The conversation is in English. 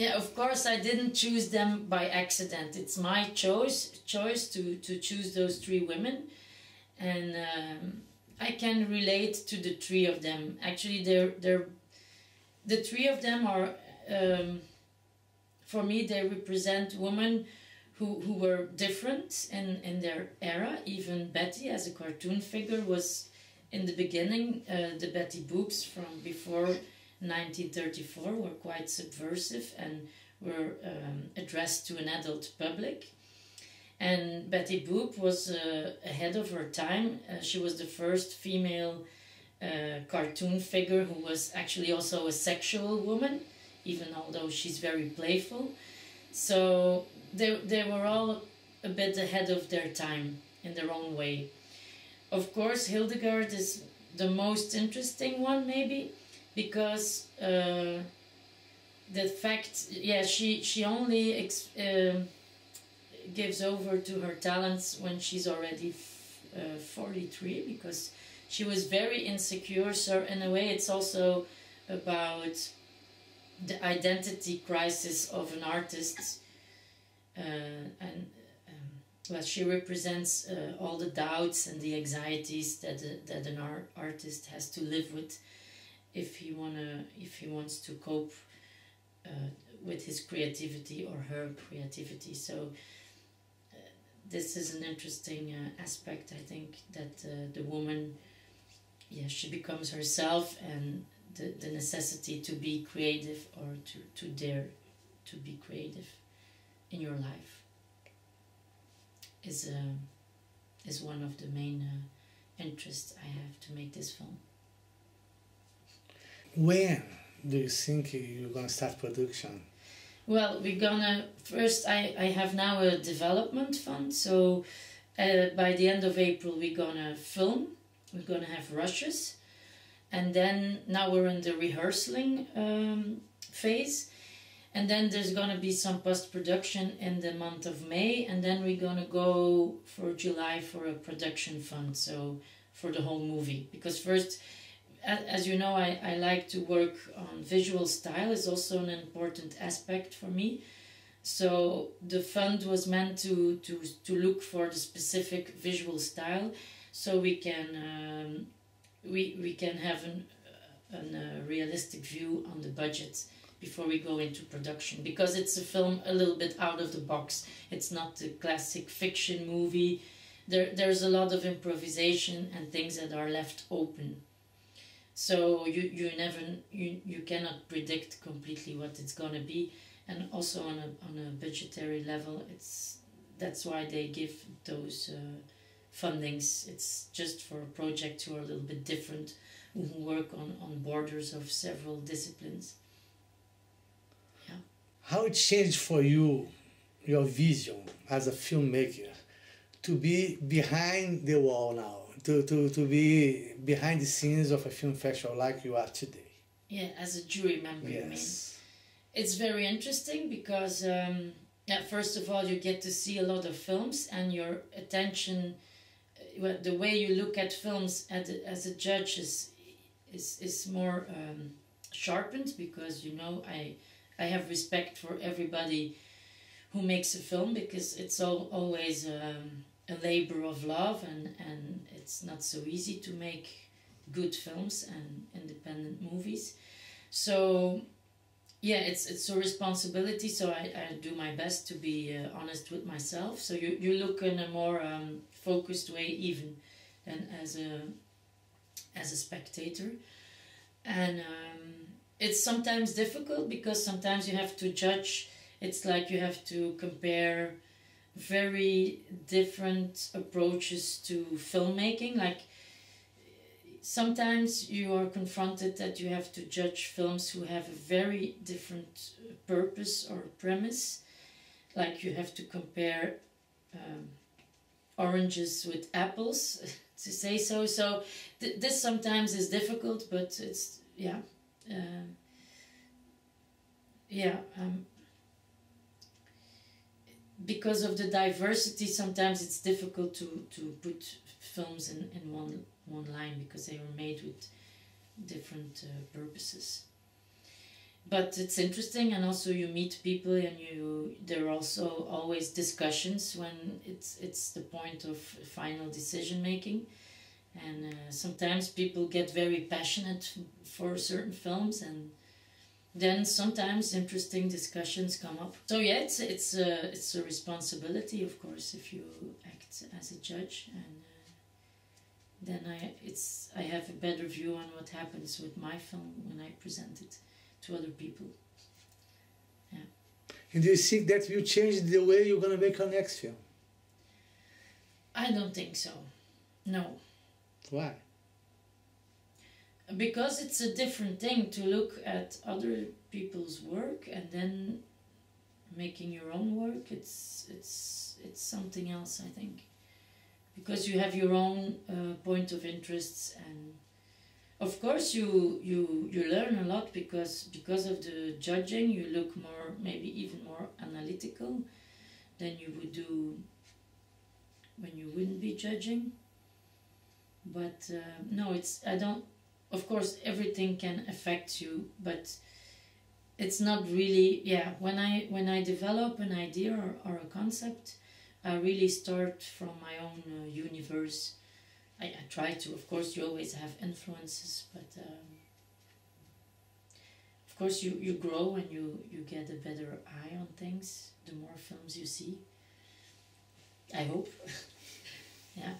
Yeah, of course, I didn't choose them by accident. It's my choice to choose those three women, and I can relate to the three of them. Actually, the three of them are, for me, they represent women who were different in their era. Even Betty, as a cartoon figure, was in the beginning, the Betty Boops from before 1934 were quite subversive and were addressed to an adult public. And Betty Boop was ahead of her time. She was the first female cartoon figure who was actually also a sexual woman, even although she's very playful. So they were all a bit ahead of their time in their own way. Of course, Hildegard is the most interesting one, maybe, because the fact, yeah, she only gives over to her talents when she's already 43, because she was very insecure. So in a way, it's also about the identity crisis of an artist, well, she represents all the doubts and the anxieties that an artist has to live with if he wants to cope with his creativity or her creativity. So this is an interesting aspect, I think, that the woman, yeah, she becomes herself, and the necessity to be creative, or to dare to be creative in your life is one of the main interests I have to make this film. When do you think you're going to start production? Well, we're gonna first. I have now a development fund, so by the end of April we're gonna film. We're gonna have rushes, and then now we're in the rehearsing phase, and then there's gonna be some post-production in the month of May, and then we're gonna go for July for a production fund, so for the whole movie. Because first, as you know, I like to work on visual style. Is also an important aspect for me. So the fund was meant to look for the specific visual style, so we can have a realistic view on the budget before we go into production, because it's a film a little bit out of the box. It's not the classic fiction movie. There's a lot of improvisation and things that are left open. So you cannot predict completely what it's gonna be, and also on a budgetary level, that's why they give those fundings. It's just for projects who are a little bit different, who work on borders of several disciplines. Yeah. How it changed for you, your vision as a filmmaker, to be behind the wall now? To be behind the scenes of a film festival like you are today? Yeah, as a jury member, yes. You mean? It's very interesting because, yeah, first of all, you get to see a lot of films, and your attention, the way you look at films as a judge is more sharpened, because, you know, I have respect for everybody who makes a film, because it's always a labor of love, and it's not so easy to make good films and independent movies. So yeah, it's a responsibility, so I do my best to be honest with myself. So you look in a more focused way even than as a spectator. And it's sometimes difficult, because sometimes you have to judge. It's like you have to compare very different approaches to filmmaking. Like, sometimes you are confronted that you have to judge films who have a very different purpose or premise. Like, you have to compare oranges with apples, to say so. So this sometimes is difficult, but it's, yeah. Because of the diversity, sometimes it's difficult to put films in one line, because they were made with different purposes. but it's interesting, and also you meet people, and there are also always discussions when it's the point of final decision making, and sometimes people get very passionate for certain films, and then sometimes interesting discussions come up. So yeah, it's a responsibility, of course, if you act as a judge, and then I have a better view on what happens with my film when I present it to other people. Yeah. And do you think that will change the way you're gonna make your next film? I don't think so. No. Why? Because it's a different thing to look at other people's work and then making your own work. It's something else, I think, because you have your own point of interests, and of course you learn a lot because of the judging. You look more, maybe even more analytical than you would do when you wouldn't be judging. But no, I don't. Of course, everything can affect you, but it's not really. Yeah, when I develop an idea or a concept, I really start from my own universe. I try to. Of course, you always have influences, but of course you grow and you get a better eye on things the more films you see. I hope. Yeah.